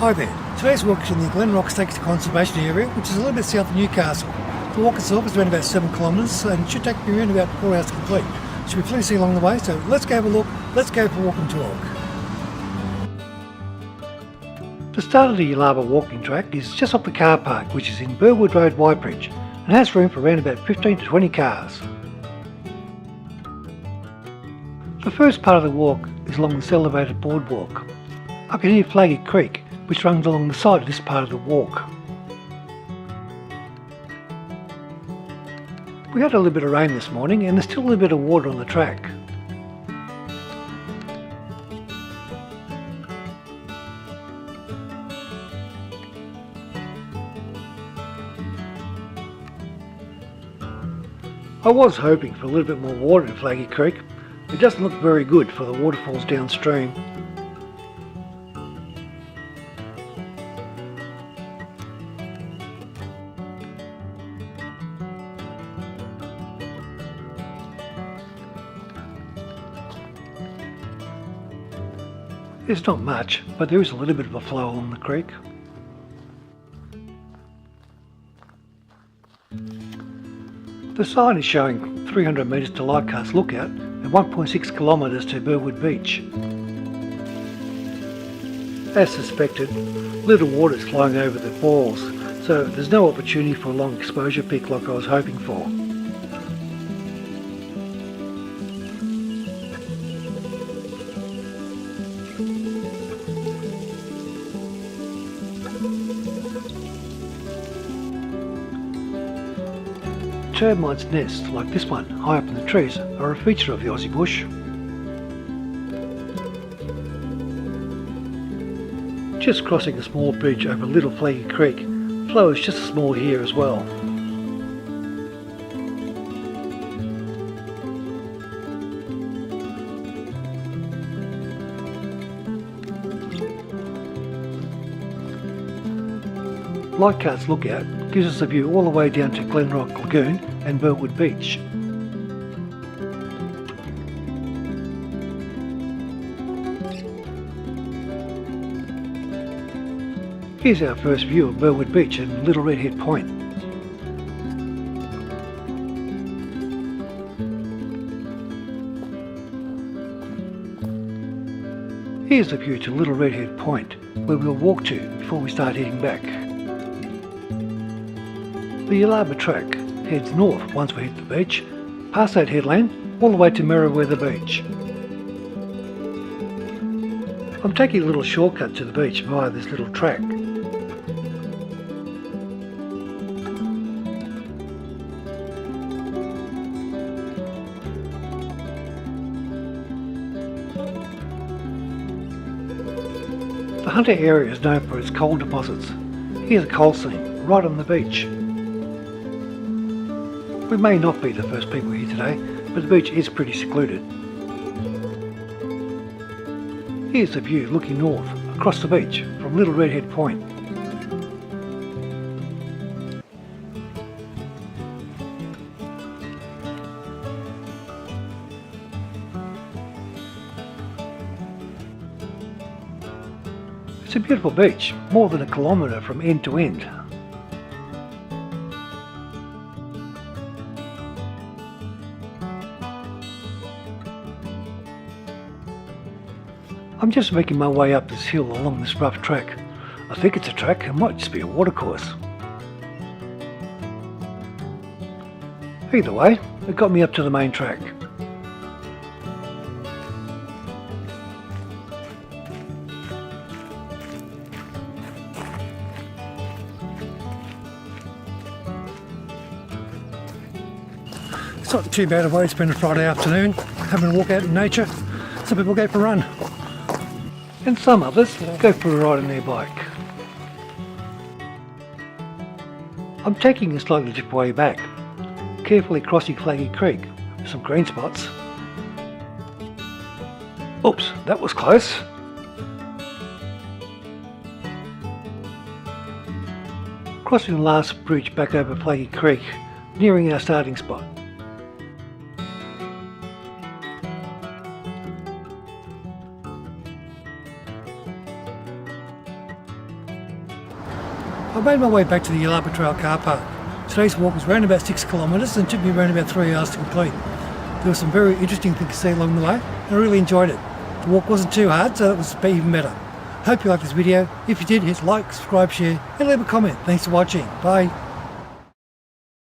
Hi there, today's walk is in the Glenrock State Conservation Area, which is a little bit south of Newcastle. The walk itself is around about 7 kilometres and should take me around about 4 hours to complete. Should be plenty to see along the way, so let's go have a look, let's go for a walk and talk. The start of the Yuelarbah Walking Track is just off the car park, which is in Burwood Road, Whitebridge, and has room for around about 15 to 20 cars. The first part of the walk is along this elevated boardwalk. I can hear Flaggy Creek, which runs along the side of this part of the walk. We had a little bit of rain this morning and there's still a little bit of water on the track. I was hoping for a little bit more water in Flaggy Creek. It doesn't look very good for the waterfalls downstream. There's not much, but there is a little bit of a flow along the creek. The sign is showing 300 metres to Lightcast Lookout and 1.6 kilometres to Burwood Beach. As suspected, little water is flowing over the falls, so there's no opportunity for a long exposure peak like I was hoping for. Termites' nests, like this one, high up in the trees, are a feature of the Aussie bush. Just crossing a small bridge over Little Flaggy Creek, flow is just as small here as well. Lightcast Lookout gives us a view all the way down to Glenrock Lagoon and Burwood Beach. Here's our first view of Burwood Beach and Little Redhead Point. Here's the view to Little Redhead Point, where we'll walk to before we start heading back. The Yuelarbah track heads north once we hit the beach, past that headland, all the way to Merriweather Beach. I'm taking a little shortcut to the beach via this little track. The Hunter area is known for its coal deposits. Here's a coal seam right on the beach. We may not be the first people here today, but the beach is pretty secluded. Here's the view looking north, across the beach, from Little Redhead Point. It's a beautiful beach, more than a kilometre from end to end. I'm just making my way up this hill along this rough track. I think it's a track, it might just be a watercourse. Either way, it got me up to the main track. It's not too bad a way to spend a Friday afternoon, having a walk out in nature. Some people go for a run. And some others go for a ride on their bike. I'm taking a slightly different way back. carefully crossing Flaggy Creek with some green spots. Oops, that was close. Crossing the last bridge back over Flaggy Creek, nearing our starting spot. I made my way back to the Yuelarbah Trail car park. Today's walk was around about 6 kilometres and took me around about 3 hours to complete. There were some very interesting things to see along the way and I really enjoyed it. The walk wasn't too hard, so that was even better. Hope you liked this video. If you did, hit like, subscribe, share and leave a comment. Thanks for watching. Bye.